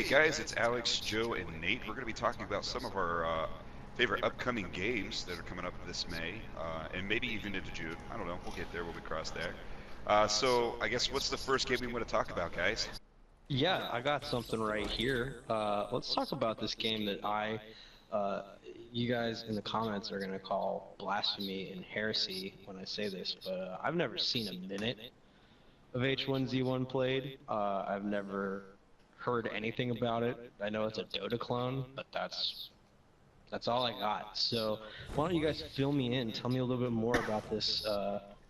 guys, it's Alex, Joe, and Nate. We're going to be talking about some of our favorite upcoming games that are coming up this May, and maybe even into June. I don't know. We'll get there when we cross there. So I guess what's the first game we want to talk about, guys? Yeah, I got something right here. Let's talk about this game that you guys in the comments are going to call blasphemy and heresy when I say this, but I've never seen a minute of H1Z1 played. I've never heard anything about it. I know it's a Dota clone, but that's all I got. So why don't you guys fill me in? Tell me a little bit more about this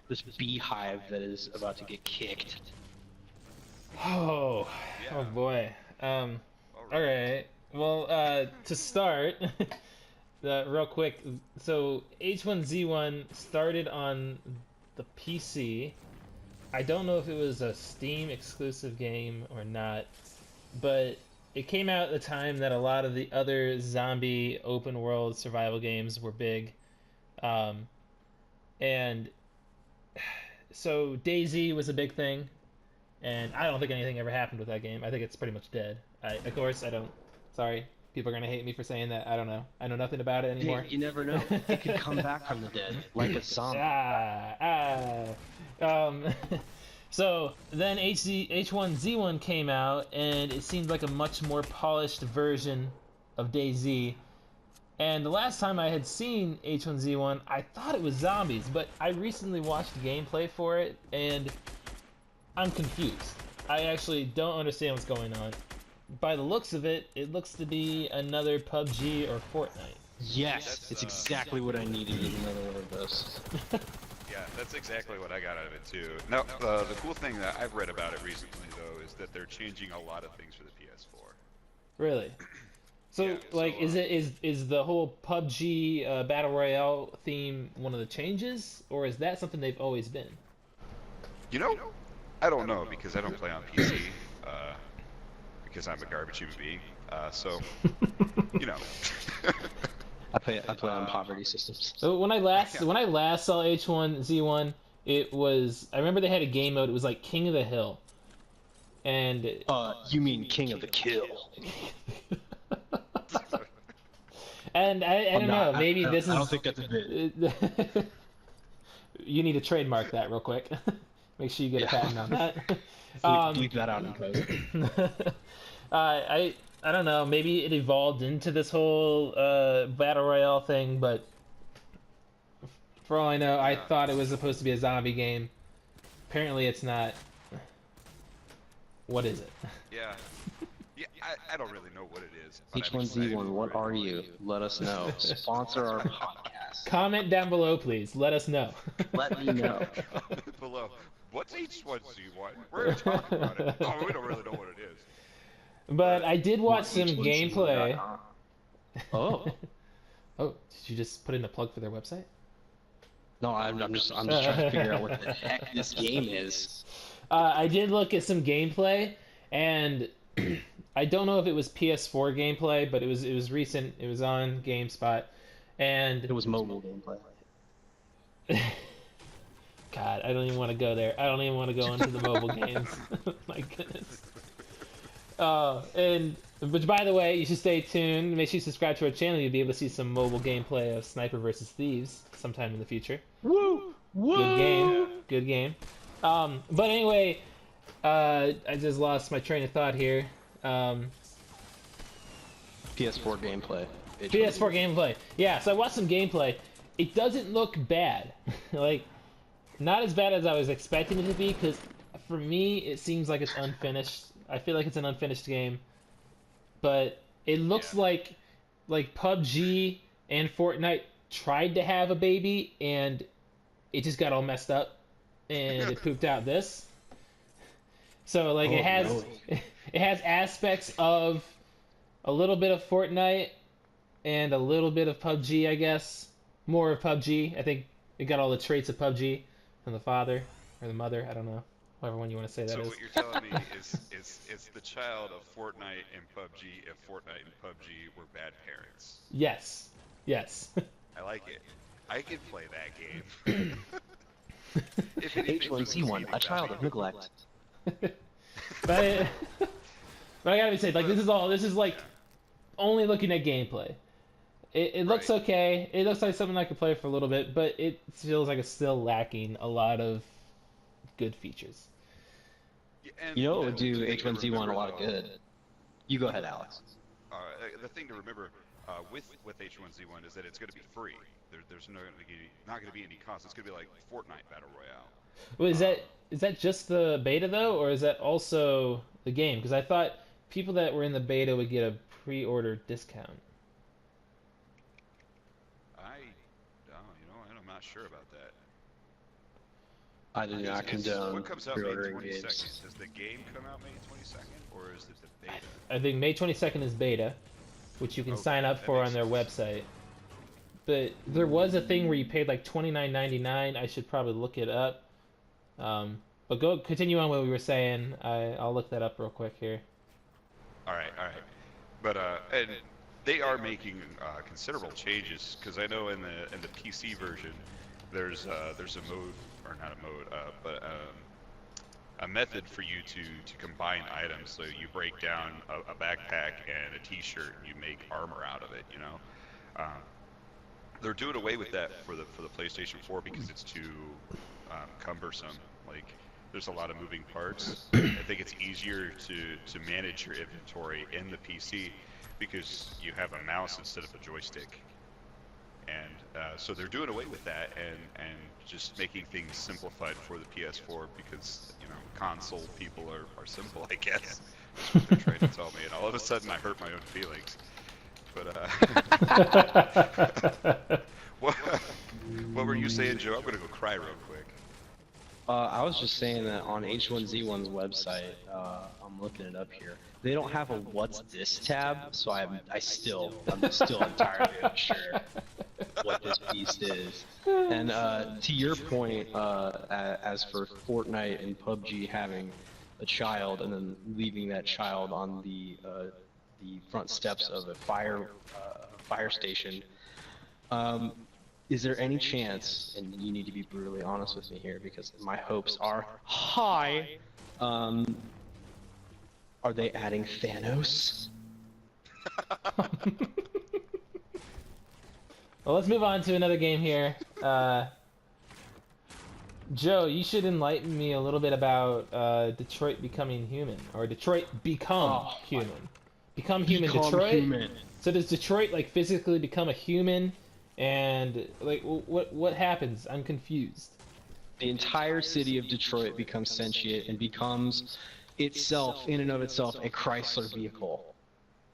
this beehive that is about to get kicked. Oh boy. All right. Well, to start, real quick. So H1Z1 started on the PC. I don't know if it was a Steam exclusive game or not, but it came out at the time that a lot of the other zombie open world survival games were big. And so DayZ was a big thing, and I don't think anything ever happened with that game. I think it's pretty much dead. Of course, I don't. Sorry, people are gonna hate me for saying that. I don't know. I know nothing about it anymore. You never know. It could come back from the dead, like a zombie. So then H1Z1 came out, and it seemed like a much more polished version of DayZ. And the last time I had seen H1Z1, I thought it was zombies, but I recently watched gameplay for it, and I'm confused. I actually don't understand what's going on. By the looks of it, it looks to be another PUBG or Fortnite. Yes, it's exactly what I needed in another one of those. Yeah, that's exactly what I got out of it too. Now, the cool thing that I've read about it recently, though, is that they're changing a lot of things for the PS4. Really? So, Yeah, like, so, is the whole PUBG Battle Royale theme one of the changes, or is that something they've always been? You know, I don't know because I don't play on PC, because I'm a garbage human being. So, you know. I play on poverty systems. So when I last saw H1Z1, it was, I remember they had a game mode. It was like King of the Hill, and you mean King of the Kill? And I don't know, maybe this is. I don't think that's a bit. You need to trademark that real quick. Make sure you get a patent on that. Bleep that out in post. I don't know, maybe it evolved into this whole Battle Royale thing, but for all I know, I thought it was supposed to be a zombie game. Apparently it's not. What is it? Yeah. Yeah, I don't really know what it is. H1Z1, what are you? Let us know. Sponsor our podcast. Comment down below, please. Let us know. Let me know. Below. What's H1Z1? We're talking about it. Oh, we don't really know what it is. But I did watch some gameplay. Oh. Oh, did you just put in a plug for their website? No, I'm just trying to figure out what the heck this game is. I did look at some gameplay, and I don't know if it was PS4 gameplay, but it was recent. It was on GameSpot, and it was mobile gameplay. God, I don't even want to go there. I don't even want to go into the mobile games. My goodness. Which, by the way, you should stay tuned. Make sure you subscribe to our channel. You'll be able to see some mobile gameplay of Sniper vs. Thieves sometime in the future. Woo! Woo! Good game. Good game. But anyway, I just lost my train of thought here. PS4 gameplay. PS4 gameplay. Yeah, so I watched some gameplay. It doesn't look bad. Like, not as bad as I was expecting it to be, because for me, it seems like it's unfinished. I feel like it's an unfinished game. But it looks like PUBG and Fortnite tried to have a baby, and it just got all messed up, and it pooped out this. So, like, it has aspects of a little bit of Fortnite and a little bit of PUBG, I guess. More of PUBG. I think it got all the traits of PUBG from the father or the mother. I don't know. However one you want to say that is. So what you're telling me is it's the child of Fortnite and PUBG if Fortnite and PUBG were bad parents. Yes. Yes. I like it. I can play that game. H1Z1, a child of neglect. But But I gotta be said, like this is like only looking at gameplay. It looks Right. okay. It looks like something I could play for a little bit, but it feels like it's still lacking a lot of good features. Yeah, and You know what would the do thing to H1Z1 a remember, lot of though, good? You go ahead, Alex. the thing to remember with H1Z1 is that it's going to be free. There's not going to be any cost. It's going to be like Fortnite Battle Royale. Well, Um, is that just the beta though, or is that also the game? Because I thought people that were in the beta would get a pre-order discount. I'm not sure about that. I do not condone What comes out May pre-ordering 22nd? games. Does the game come out May 22nd, or is it the beta? I think May 22nd is beta, which you can Okay, sign up that for makes on their sense. website. But there was a thing where you paid like $29.99. I should probably look it up. But go continue on what we were saying. I'll look that up real quick here. All right, all right. But and they are making considerable changes because I know in the PC version there's a mode, or not a mode, but a method for you to combine items. So you break down a backpack and a T-shirt and you make armor out of it. They're doing away with that for the PlayStation 4 because it's too cumbersome. Like there's a lot of moving parts. I think it's easier to manage your inventory in the PC because you have a mouse instead of a joystick. And so they're doing away with that and just making things simplified for the PS4 because console people are simple, I guess. That's what they're trying to tell me. And all of a sudden, I hurt my own feelings. But what were you saying, Joe? I'm gonna go cry real quick. I was just saying that on H1Z1's website, I'm looking it up here. They don't have a "What's this" tab, so I'm still entirely unsure what this beast is. And to your point, as for Fortnite and PUBG having a child and then leaving that child on the front steps of a fire station. Is there any chance, and you need to be brutally honest with me here because my hopes are high, are they adding Thanos? Well, let's move on to another game here. Joe, you should enlighten me a little bit about Detroit becoming human, or Detroit become human. Become human, Detroit. Human. So does Detroit like physically become a human, and like what happens? I'm confused. The entire city of Detroit becomes sentient and becomes itself, in and of itself, a Chrysler vehicle.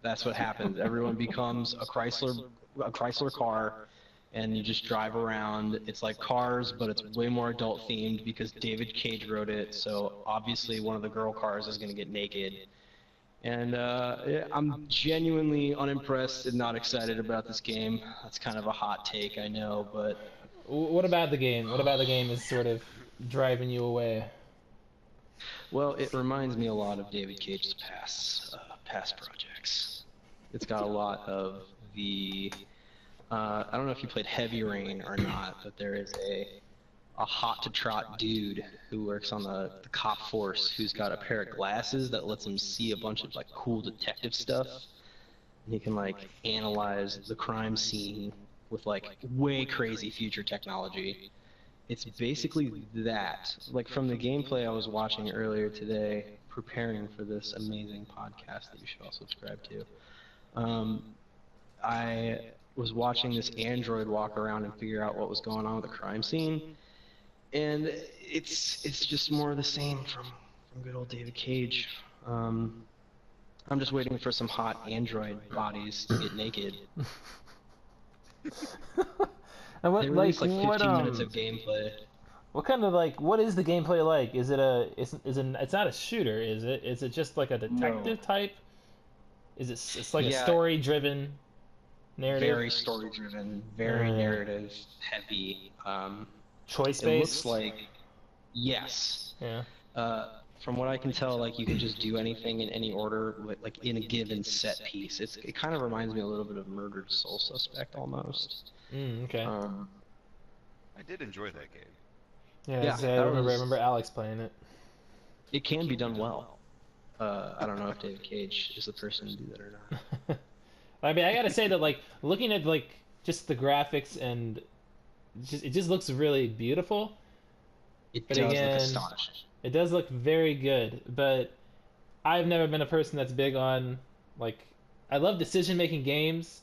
That's what happens. Everyone becomes a Chrysler car, and you just drive around. It's like Cars, but it's way more adult themed because David Cage wrote it. So obviously one of the girl cars is going to get naked. And I'm genuinely unimpressed and not excited about this game. That's kind of a hot take, I know, but What about the game? What about the game is sort of driving you away? well, it reminds me a lot of David Cage's past projects. It's got a lot of the I don't know if you played Heavy Rain or not, but there is a hot to trot dude who works on the cop force who's got a pair of glasses that lets him see a bunch of like cool detective stuff. And he can like analyze the crime scene with like way crazy future technology. It's basically that. Like from the gameplay I was watching earlier today, preparing for this amazing podcast that you should all subscribe to. I was watching this android walk around and figure out what was going on with the crime scene, and it's just more of the same from good old David Cage. I'm just waiting for some hot android bodies to get naked. And what They like released like 15 what minutes of gameplay. what kind of like what is the gameplay like? Is it it's not a shooter, is it? Is it just like a detective type? Is it's like a story driven narrative? Very story driven, very narrative heavy. Choice It based? looks like yes. Yeah. From what I can tell, like you can just do anything in any order, like in a given set piece. It kind of reminds me a little bit of Murdered Soul Suspect almost. Okay. I did enjoy that game. I remember Alex playing it. It can be done well. I don't know if David Cage is the person to do that or not. I mean, I gotta say that like looking at like just the graphics and it just looks really beautiful. It But does look again, astonishing. it does look very good. But I've never been a person that's big on like I love decision-making games,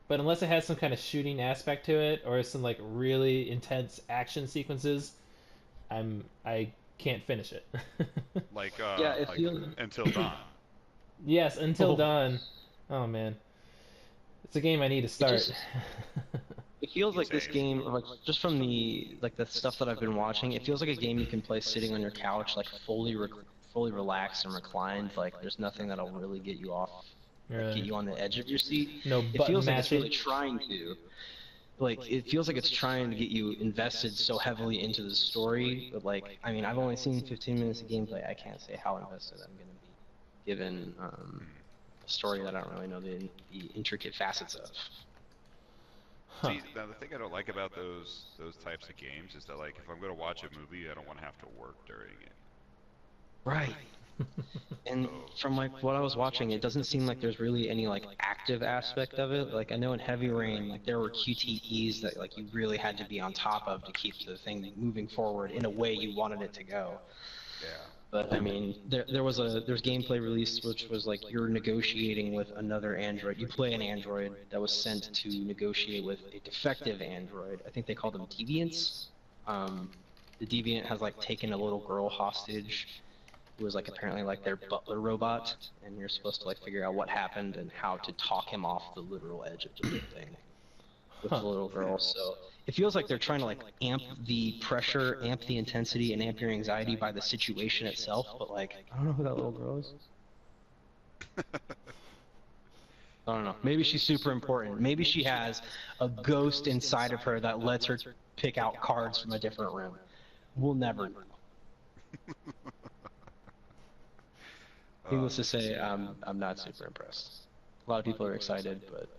but unless it has some kind of shooting aspect to it or some like really intense action sequences, I can't finish it. Like Yeah, if like you Until Dawn. Yes, Until Oh. Dawn. Oh man, it's a game I need to It start. just it feels like this Same. game, like just from the stuff that I've been watching, it feels like a game you can play sitting on your couch, like fully relaxed and reclined. Like there's nothing that'll really get you off, like get Really. you on the edge of your seat. No It button feels like it's mashing. really trying to. Like it feels like it's trying to get you invested so heavily into the story, but like I mean I've only seen 15 minutes of gameplay. I can't say how invested I'm gonna be, given a story that I don't really know the intricate facets of. Huh. See, now the thing I don't like about those types of games is that like if I'm gonna watch a movie, I don't want to have to work during it. Right. And from like what I was watching, it doesn't seem like there's really any like active aspect of it. Like I know in Heavy Rain, like there were QTEs that like you really had to be on top of to keep the thing moving forward in a way you wanted it to go. Yeah. But I mean, there's gameplay released which was like you're negotiating with another android. You play an android that was sent to negotiate with a defective android. I think they call them deviants. The deviant has like taken a little girl hostage who was like apparently like their butler robot, and you're supposed to like figure out what happened and how to talk him off the literal edge of the thing with the little girl. So it feels like they're trying to like amp the pressure, amp the intensity, and amp your anxiety by the situation itself. But like, I don't know who that little girl is. I don't know. Maybe she's super important. Maybe she has a ghost inside of her that lets her pick out cards from a different room. We'll never know. Needless to say, I'm not super impressed. A lot of people are excited, but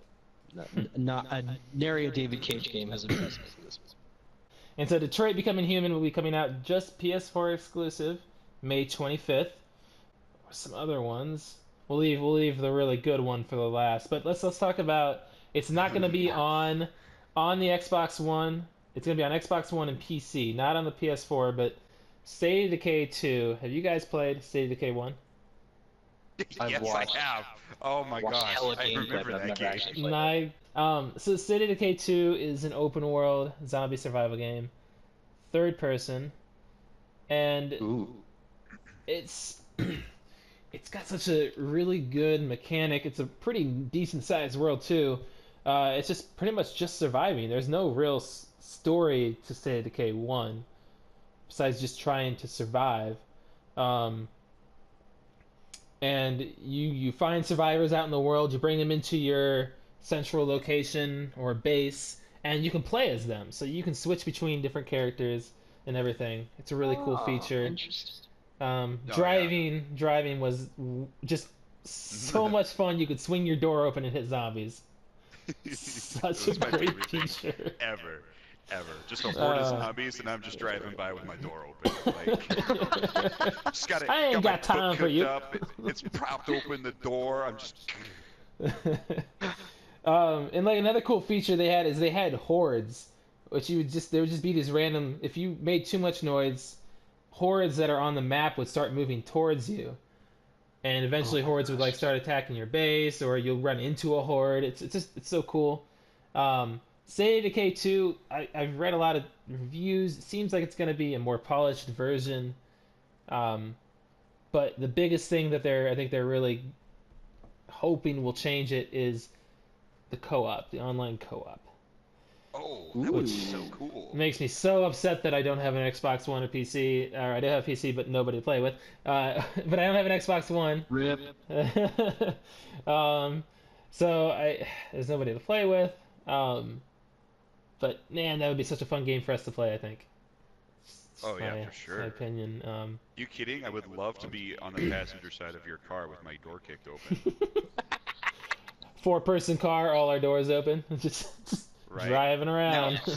nary a David Cage game has impressed me to this point. And so Detroit Becoming Human will be coming out just PS4 exclusive, May 25th. Some other ones. We'll leave the really good one for the last. But let's talk about. It's not going to be on the Xbox One. It's going to be on Xbox One and PC, not on the PS4. But State of Decay 2. Have you guys played State of Decay 1? Yes, I have. Oh my gosh, I remember that game. So State of Decay 2 is an open world zombie survival game, third person, and it's got such a really good mechanic. It's a pretty decent sized world too. It's just pretty much just surviving. There's no real story to State of Decay 1 besides just trying to survive. And you find survivors out in the world, you bring them into your central location or base, and you can play as them. So you can switch between different characters and everything. It's a really cool feature. Driving was just so much fun. You could swing your door open and hit zombies. Such a great feature. Ever. Just a horde of zombies, and I'm just driving by with my door open. Like, just got I ain't got my time foot for you. Up. It's propped open the door. I'm just. And like another cool feature they had hordes, which there would just be these random. If you made too much noise, hordes that are on the map would start moving towards you, and eventually hordes would like start attacking your base, or you'll run into a horde. It's so cool. State of Decay 2, I've read a lot of reviews. It seems like it's going to be a more polished version. But the biggest thing that I think they're really hoping will change it is the co-op, the online co-op. Oh, that would be so cool. It makes me so upset that I don't have an Xbox One or PC. Or I do have a PC, but nobody to play with. But I don't have an Xbox One. Rip. So there's nobody to play with. But man, that would be such a fun game for us to play, I think. Oh yeah, for sure. My opinion. You kidding? I would love to be on the passenger side of your car with my door kicked open. 4-person car, all our doors open, just Right. driving around. Now,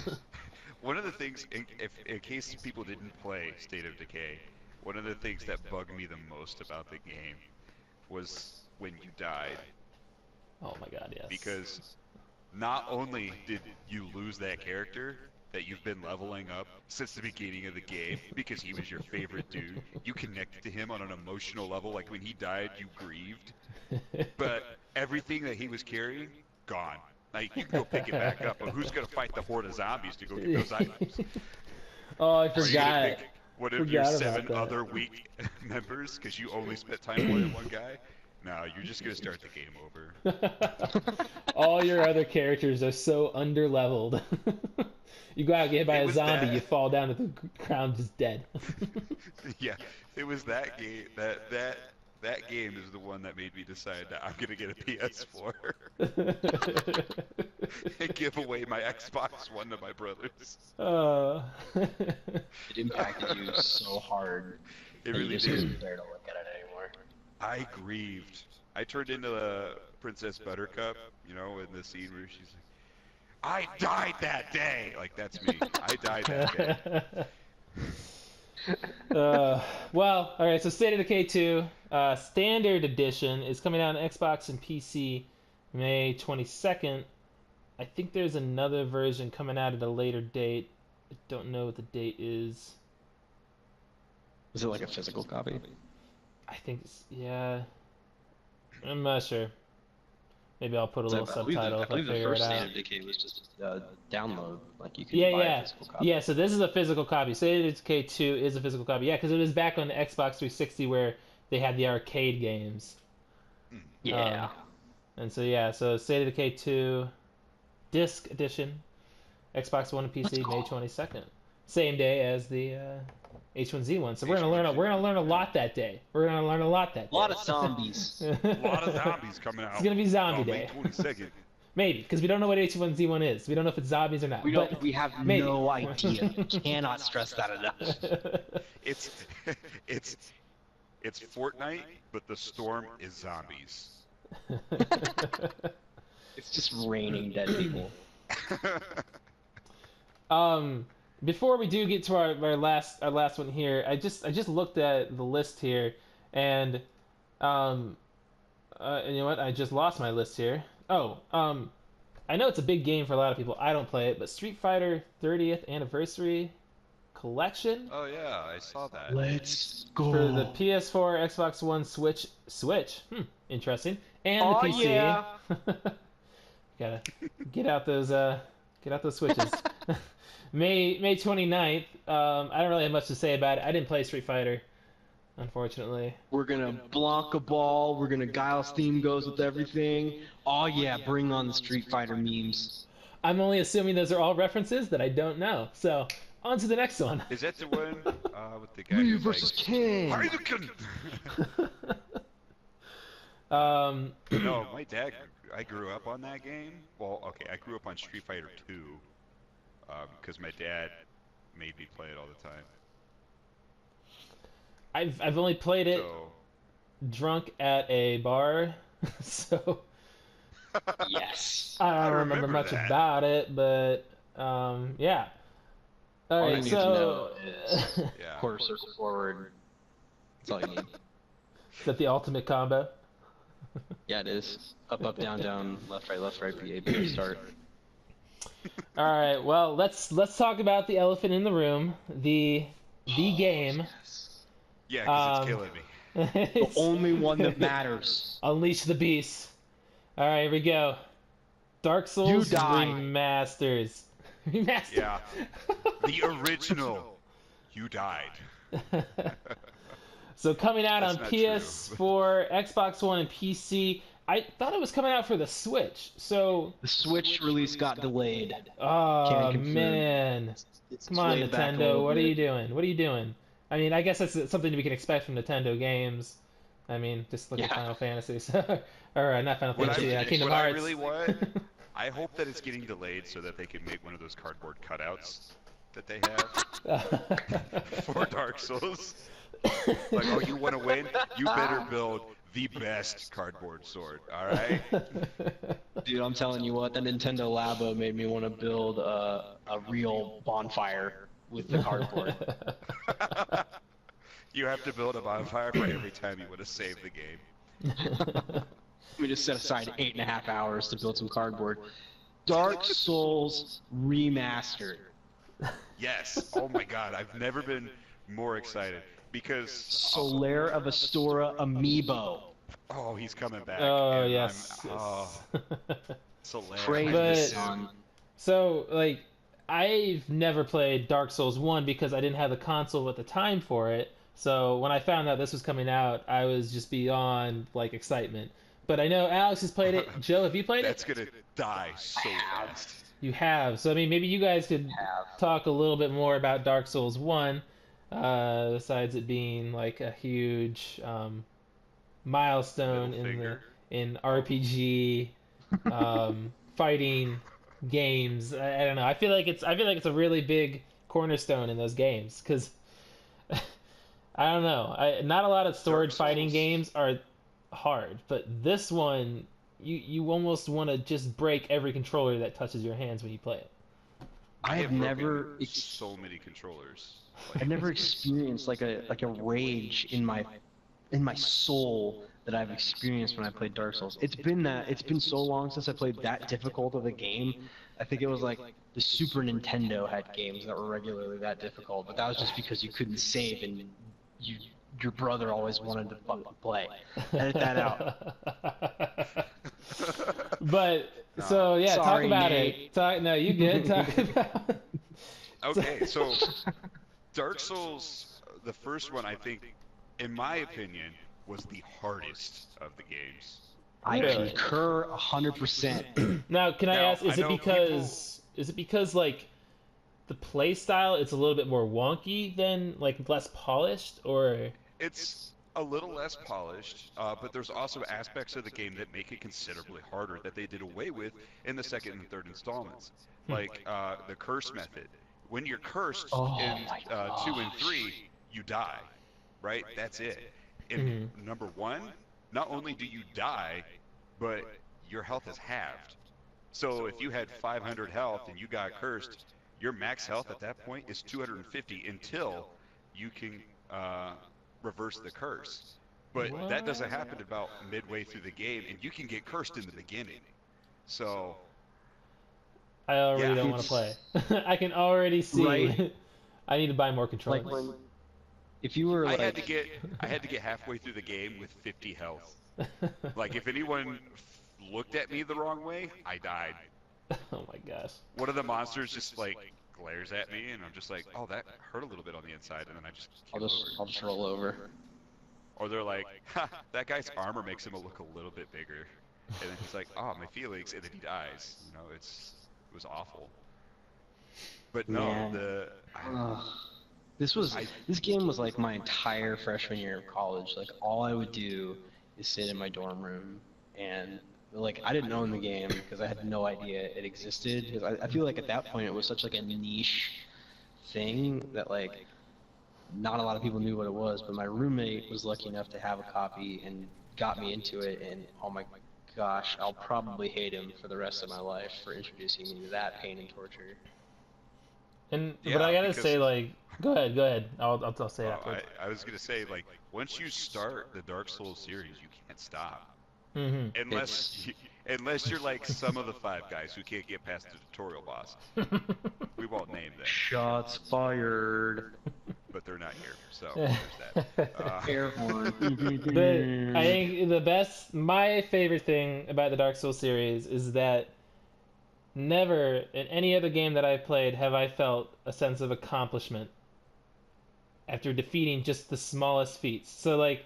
one of the things, in case people didn't play State of Decay, one of the things that bugged me the most about the game was when you died. Oh my god, yes. Because not only did you lose that character that you've been leveling up since the beginning of the game because he was your favorite dude, you connected to him on an emotional level, like when he died you grieved, but everything that he was carrying, gone. Like, you can go pick it back up, but who's going to fight the horde of zombies to go get those items? Oh, I Are you gonna forgot. pick one of your 7 other weak members because you only spent time playing one guy? No, you're just going to start the game over. All your other characters are so underleveled. You go out and get hit by a zombie, you fall down to the ground just dead. Yeah, it was that game. That game is the one that made me decide that I'm gonna get a PS4 and give away my Xbox One to my brothers. It impacted you so hard. It that really you just did. couldn't bear to look at it anymore. I grieved. I turned into the Princess Buttercup, you know, in the scene where she's like, "I died that day." Like, that's me. I died that day. Well, alright, so State of Decay 2, Standard Edition is coming out on Xbox and PC May 22nd. I think there's another version coming out at a later date. I don't know what the date is. Is it like a physical copy? I think it's, yeah. I'm not sure. Maybe I'll put a little subtitle if I believe the figure it first out. State of Decay was just download, like you can Yeah, buy yeah. a physical copy. Yeah, so this is a physical copy. State of Decay 2 is a physical copy. Yeah, because it was back on the Xbox 360 where they had the arcade games. Yeah. And so, yeah, so State of Decay 2 Disc Edition, Xbox One and PC, Let's May go. 22nd. Same day as the H1Z1. So we're gonna learn a lot that day. We're gonna learn a lot that day. A lot of zombies. A lot of zombies coming out. It's gonna be zombie on day. May 22nd. Maybe, because we don't know what H1Z1 is. We don't know if it's zombies or not. We have maybe. no idea. Cannot stress that enough. It's Fortnite, but the storm is zombies. It's just raining dead people. Before we do get to our last one here, I just looked at the list here, and you know what? I just lost my list here. Oh, I know it's a big game for a lot of people. I don't play it, but Street Fighter 30th Anniversary Collection Oh yeah, I saw that. Let's go. for the PS4, Xbox One, Switch. Interesting. And the PC. Yeah. Gotta get out those switches. May 29th. I don't really have much to say about it. I didn't play Street Fighter, unfortunately. We're gonna Blanca Ball. We're gonna Guile's theme goes with everything. Oh yeah, bring on the Street Fighter memes. I'm only assuming those are all references that I don't know. So on to the next one. Is that the one with the guy Ryu who's versus like, King. Hadouken! No, my dad. I grew up on that game. Well, okay, I grew up on Street Fighter 2 because my dad made me play it all the time. I've only played it So drunk at a bar, so Yes. I don't remember remember much that. about it. But yeah. All All you right, need so to know is Yeah. quarter circle forward. That's all you need. is that the ultimate combo? Yeah, it is. Up, up, down, down, left, right, BA, start. All right, well let's talk about the elephant in the room, the game. Yeah, because it's killing me. The only one that matters. Unleash the beast. All right, here we go. Dark Souls You died. Remasters. Remastered. Yeah. The original. You died. So coming out That's on not true. PS4, Xbox One, and PC. I thought it was coming out for the Switch. So, The Switch release got delayed. oh Can't confirm. man, It's come on way back a Nintendo, little what are bit. you doing? What are you doing? I mean, I guess that's something we can expect from Nintendo games. I mean, just look at Yeah. Final Fantasy, or not Final What Fantasy, Kingdom what I Hearts. really want, I hope that it's getting delayed so that they can make one of those cardboard cutouts that they have for Dark Souls. Like, oh, you want to win? You better build the best cardboard sword, alright? Dude, I'm telling you what, the Nintendo Labo made me want to build a real bonfire with the cardboard. You have to build a bonfire for every time you want to save the game. Let me just set aside 8.5 hours to build some cardboard. Dark Souls Remastered. Yes. Oh my God, I've never been more excited because Solaire of Astora Amiibo. oh, he's coming back. Oh and yes. Solaire. Praise I the miss sun. him. So like, I've never played Dark Souls 1 because I didn't have the console at the time for it. So when I found out this was coming out, I was just beyond like excitement. But I know Alex has played it. Joe, have you played That's it? gonna die so fast. You have. So I mean, maybe you guys could talk a little bit more about Dark Souls 1, besides it being like a huge milestone Middle in finger. in RPG fighting games. I don't know. I feel like it's a really big cornerstone in those games because I don't know. Not a lot of sword fighting Souls. games are hard, but this one you almost want to just break every controller that touches your hands when you play it. I have never broken so many controllers. I've never experienced like a rage in my soul that I've experienced when I played Dark Souls. It's been so long since I played that difficult of a game. I think it was like the Super Nintendo had games that were regularly that difficult, but that was just because you couldn't save and your brother always wanted to fucking play. Edit that out. But so yeah, talk Sorry, about Nate. it. No, you good. Talk about. Okay, so Dark Souls, the first one, I think, in my opinion, was the hardest of the games. I Really? concur 100%. Now, can I Now, ask? Is I it know because like the play style it's a little bit more wonky than like less polished, or It's a little less polished, but there's also aspects of the game that make it considerably harder that they did away with in the second and third installments, like the curse method. When you're cursed Oh in my 2 and gosh. 3, you die, right? That's it. In number 1, not only do you die, but your health is halved. So if you had 500 health and you got cursed, your max health at that point is 250 until you can reverse the curse. But that doesn't happen about midway through the game, and you can get cursed in the beginning. So I already Yeah, don't want to play. I can already see. Right. I need to buy more controllers. Like when, if you were I like, had to get halfway through the game with 50 health. Like if anyone looked at me the wrong way, I died. Oh my gosh. One of the monsters just like glares at me, and I'm just like, oh, that hurt a little bit on the inside, and then I just keel over. I'll just roll over. Or they're like, ha, that guy's armor makes him look a little bit bigger, and then he's like, oh, my feelings, and then he dies. You know, it was awful. But no, Man. This game was like my entire freshman year of college. Like all I would do is sit in my dorm room and like I didn't own the game because I had no idea it existed. Because I feel like at that point it was such like a niche thing that like not a lot of people knew what it was. But my roommate was lucky enough to have a copy and got me into it. And oh my gosh, I'll probably hate him for the rest of my life for introducing me to that pain and torture. And Yeah, but I gotta because- say, like, go ahead. I'll say it Well, afterwards. I was gonna say, like, once you start the Dark Souls series, you can't stop. Hmm Unless you're like some of the 5 guys who can't get past the tutorial boss. We won't name them, Shots fired. but they're not here, so there's that. Air horn. But I think my favorite thing about the Dark Souls series is that never in any other game that I've played have I felt a sense of accomplishment after defeating just the smallest feats. So like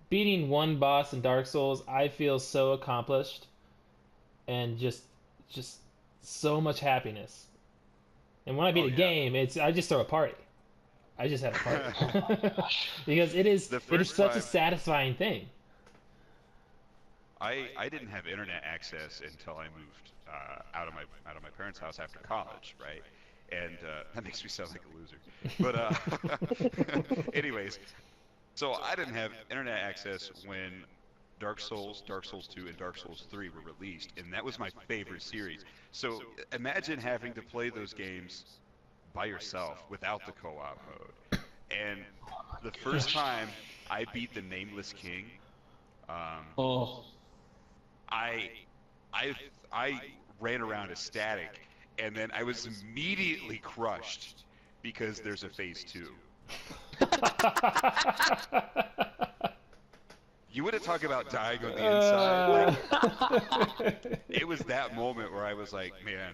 beating one boss in Dark Souls, I feel so accomplished and just so much happiness. And when I beat a game, I just throw a party. I just have a party. Because it is such a time- satisfying thing. I didn't have internet access until I moved out of my parents' house after college, right? And that makes me sound like a loser. But anyways, so I didn't have internet access when Dark Souls 2, and Dark Souls 3 were released, and that was my favorite series. So imagine having to play those games by yourself without the co-op mode. And the first time I beat the Nameless King, Oh. I I ran around ecstatic, and then I was immediately crushed because there's a phase 2. You want to talk about dying on the inside? Like, it was that moment where I was like, man,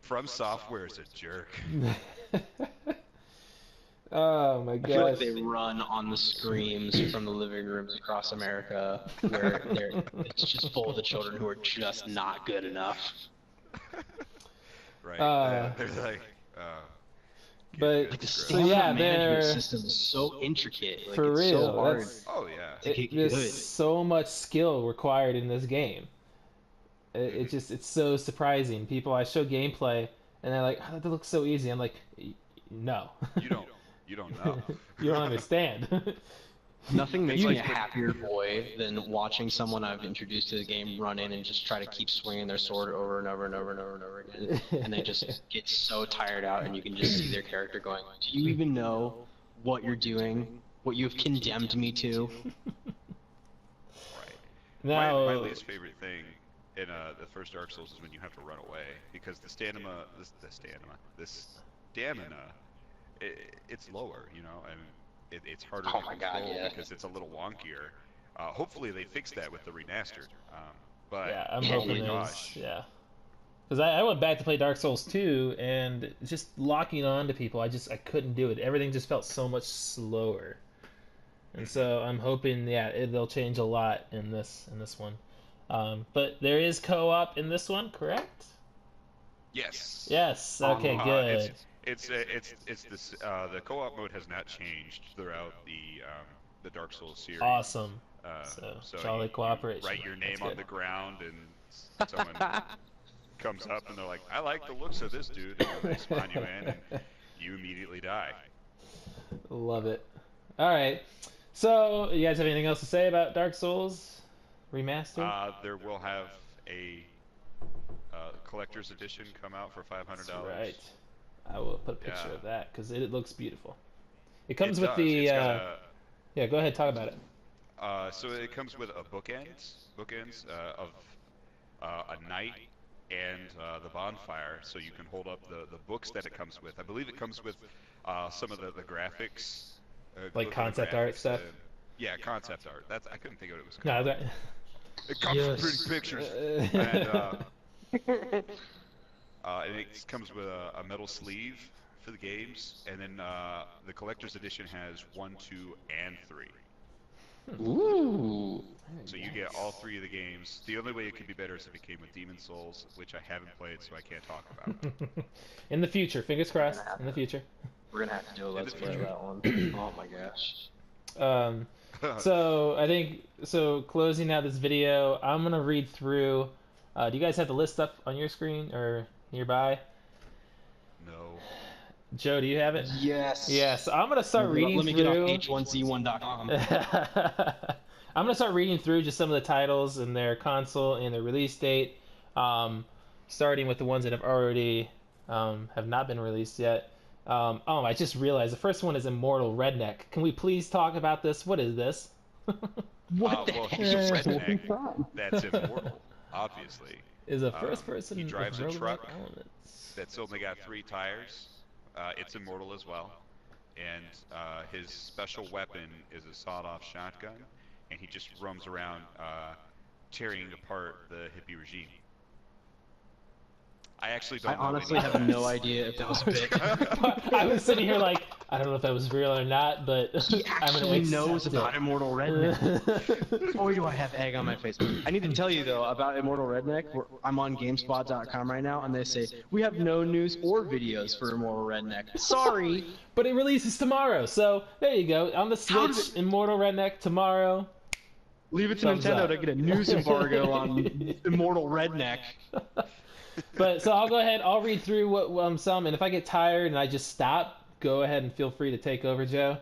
From Software is a jerk. Oh my I feel like gosh. they run on the screams from the living rooms across America, where it's just full of the children who are just not good enough. Right? They're like, But Like the so stamina yeah, management they're system is so intricate. Like for it's real. so hard That's oh yeah. to get there's good. so much skill required in this game. It just it's so surprising. People I show gameplay and they're like, oh, that looks so easy. I'm like, no. You don't know. You don't understand. Nothing makes It's me like a happier boy than watching someone I've introduced to the game run in and just try to keep swinging their sword over and over and over and over and over again, and they just get so tired out, and you can just see their character going, "Do you even know what you're doing? What you've condemned me to?" Right. Now, My least favorite thing in the first Dark Souls is when you have to run away because the stamina, it's lower, you know, and it's harder Oh to my God, control yeah. because it's a little wonkier. Hopefully they fix that with the remastered. But yeah, I'm Yeah, hoping it there's gosh, yeah. Because I went back to play Dark Souls 2 and just locking on to people, I couldn't do it. Everything just felt so much slower. And so I'm hoping, yeah, they'll change a lot in this one. But there is co-op in this one, correct? yes. Yes. Okay, good. It's this the co-op mode has not changed throughout the Dark Souls series. Awesome. So solid you cooperation. write your name That's on good. the ground and someone comes up and they're like, I like the looks of this dude, and they spawn you in and you immediately die. Love it. All right. So, you guys have anything else to say about Dark Souls Remastered? There will have a collector's edition come out for $500. That's right. I will put a picture Yeah. of that because it looks beautiful. It comes It with does. the. It's got Yeah, go ahead. Talk about it. so it comes with a bookends of a knight and the bonfire, so you can hold up the books that it comes with. I believe it comes with some of the graphics, Like concept art stuff? Yeah, concept art. I couldn't think of what it was No, called. that. It comes with pretty pictures. And it comes with a metal sleeve for the games, and then the collector's edition has 1, 2, and 3. Ooh. So you get all 3 of the games. The only way it could be better is if it came with Demon Souls, which I haven't played, so I can't talk about. In the future, fingers crossed. In the future. We're gonna have to do a let's play of that one. Oh my gosh. So I think closing out this video, I'm gonna read through. Do you guys have the list up on your screen or nearby? No. Joe, do you have it? Yes. Yes. I'm gonna start reading Let me through. get off h1z1.com. I'm gonna start reading through just some of the titles and their console and their release date, starting with the ones that have already have not been released yet. I just realized the first one is Immortal Redneck. Can we please talk about this? What is this? What the well, heck he's a is redneck. going on? That's Immortal, obviously. Is a first person He drives a with truck real-life elements. that's only got 3 tires. It's Immortal as well. And his special weapon is a sawed-off shotgun, and he just roams around tearing apart the hippie regime. I actually don't know honestly any of have that. no idea if that was a bit. I was sitting here like, I don't know if that was real or not, but He I'm gonna actually knows accept about it. Immortal Redneck. Boy, do I have egg on my face. I need to tell you, though, about Immortal Redneck. I'm on GameSpot.com right now, and they say, we have no news or videos for Immortal Redneck. Sorry. But it releases tomorrow, so there you go. On the How Switch, does Immortal Redneck tomororw. Leave it to Thumbs Nintendo up. to get a news embargo on Immortal Redneck. But so I'll go ahead. I'll read through what some, and if I get tired and I just stop, go ahead and feel free to take over, Joe.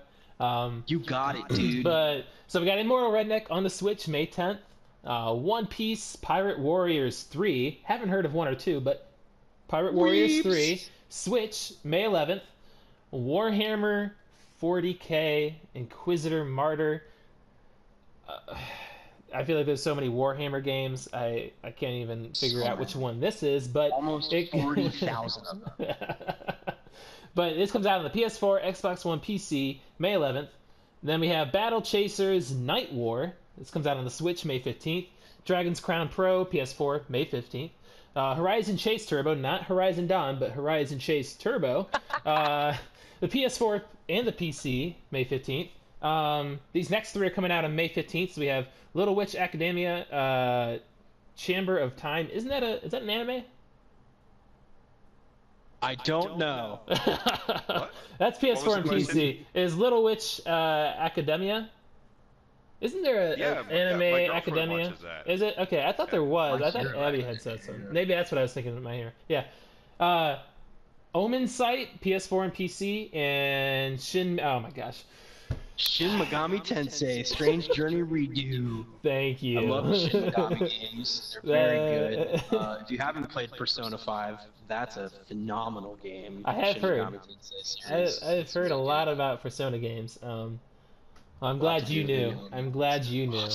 You got it, dude. But so we got Immortal Redneck on the Switch, May 10th. One Piece Pirate Warriors 3. Haven't heard of 1 or 2, but Pirate Warriors 3. Switch, May 11th. Warhammer 40K Inquisitor Martyr. I feel like there's so many Warhammer games, I can't even figure out which one this is, but almost 40,000 of them. But this comes out on the PS4, Xbox One, PC, May 11th. Then we have Battle Chasers Night War. This comes out on the Switch, May 15th. Dragon's Crown Pro PS4, May 15th. Horizon Chase Turbo, not Horizon Dawn, but Horizon Chase Turbo. The PS4 and the PC, May 15th. These next three are coming out on May 15th. So we have Little Witch Academia, Chamber of Time. Is that an anime? I don't know. That's PS4 and PC. Is Little Witch Academia? Isn't there an anime Academia? Is it? Okay, I thought there was. I thought Abby had said something. Maybe that's what I was thinking in my ear. Yeah. Omen Sight, PS4 and PC, and Shin. Oh my gosh. Shin Megami Tensei, Strange Journey Redo. Thank you. I love the Shin Megami games. They're very good. If you haven't played Persona 5, that's a phenomenal game. I have heard. I've heard a lot about Persona games. I'm glad you knew. I'm glad you knew.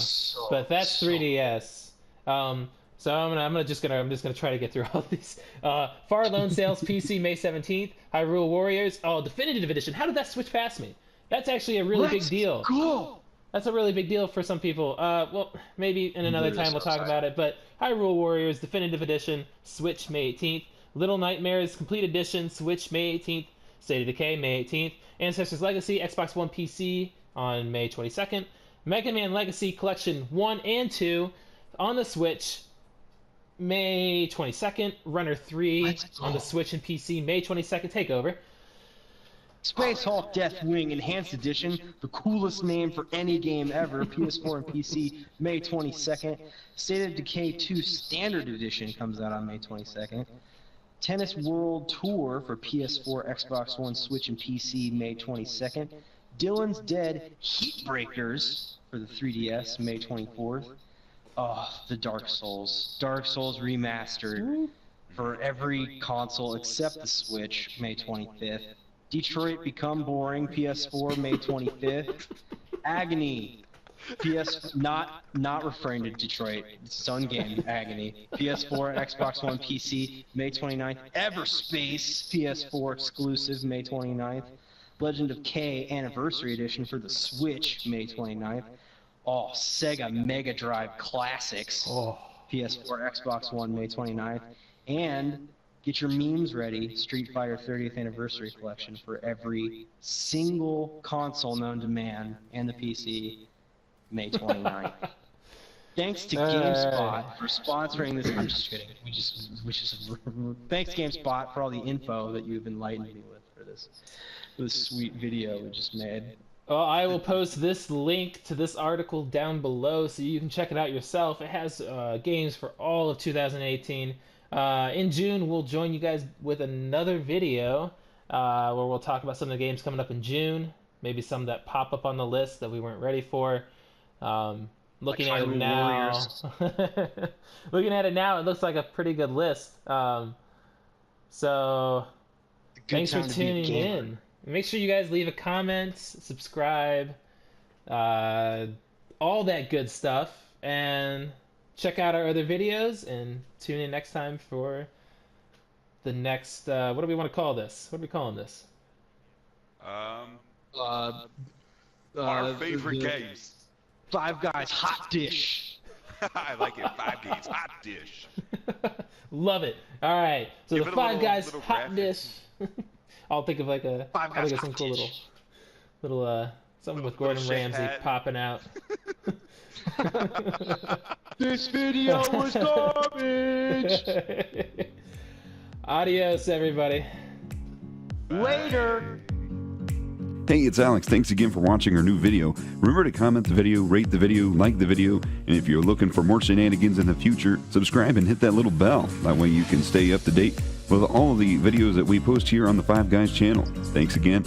But that's 3DS. So I'm just gonna try to get through all these. Far Lone Sales PC May 17th. Hyrule Warriors. Oh, Definitive Edition. How did that switch past me? That's actually a really big deal. Cool. That's a really big deal for some people. Well, maybe in another time we'll talk about it. But Hyrule Warriors Definitive Edition, Switch May 18th. Little Nightmares Complete Edition, Switch May 18th. State of Decay May 18th. Ancestors Legacy Xbox One PC on May 22nd. Mega Man Legacy Collection 1 and 2 on the Switch May 22nd. Runner 3 on the Switch and PC May 22nd. Takeover. Space Hulk Deathwing Enhanced Edition, the coolest name for any game ever, PS4 and PC, May 22nd. State of Decay 2 Standard Edition comes out on May 22nd. Tennis World Tour for PS4, Xbox One, Switch, and PC, May 22nd. Dylan's Dead Heatbreakers for the 3DS, May 24th. Oh, the Dark Souls. Dark Souls Remastered for every console except the Switch, May 25th. Detroit Become Boring, PS4, May 25th. Agony, not referring to Detroit, it's its own game, Agony. PS4, Xbox One, PC, May 29th. Everspace, PS4 exclusive, May 29th. Legend of K Anniversary Edition for the Switch, May 29th. Oh, Sega Mega Drive Classics, PS4, Xbox One, May 29th. And get your memes ready, Street Fighter 30th Anniversary Collection for every single console known to man and the PC, May 29th. Thanks to GameSpot for sponsoring this. I'm just kidding. Thanks GameSpot for all the info that you've enlightened me with for this sweet video we just made. Well, I will post this link to this article down below so you can check it out yourself. It has games for all of 2018. In June, we'll join you guys with another video where we'll talk about some of the games coming up in June. Maybe some that pop up on the list that we weren't ready for. Looking at it now, looking at it now, it looks like a pretty good list. So thanks for tuning in. Make sure you guys leave a comment, subscribe, all that good stuff, and check out our other videos, and tune in next time for the next, what do we want to call this? What are we calling this? Our favorite games. Five Guys Hot Dish. I like it. 5 Games Hot Dish. Love it. All right. So Give the it a Five Guys little Hot graphics. Dish. I'll think of like a some cool little something with Gordon little Ramsay hat. popping out. This video was garbage. Adios, everybody. Later. Hey, it's Alex. Thanks again for watching our new video. Remember to comment the video, rate the video, like the video, and if you're looking for more shenanigans in the future, subscribe and hit that little bell. That way you can stay up to date with all of the videos that we post here on the Five Guys channel. Thanks again,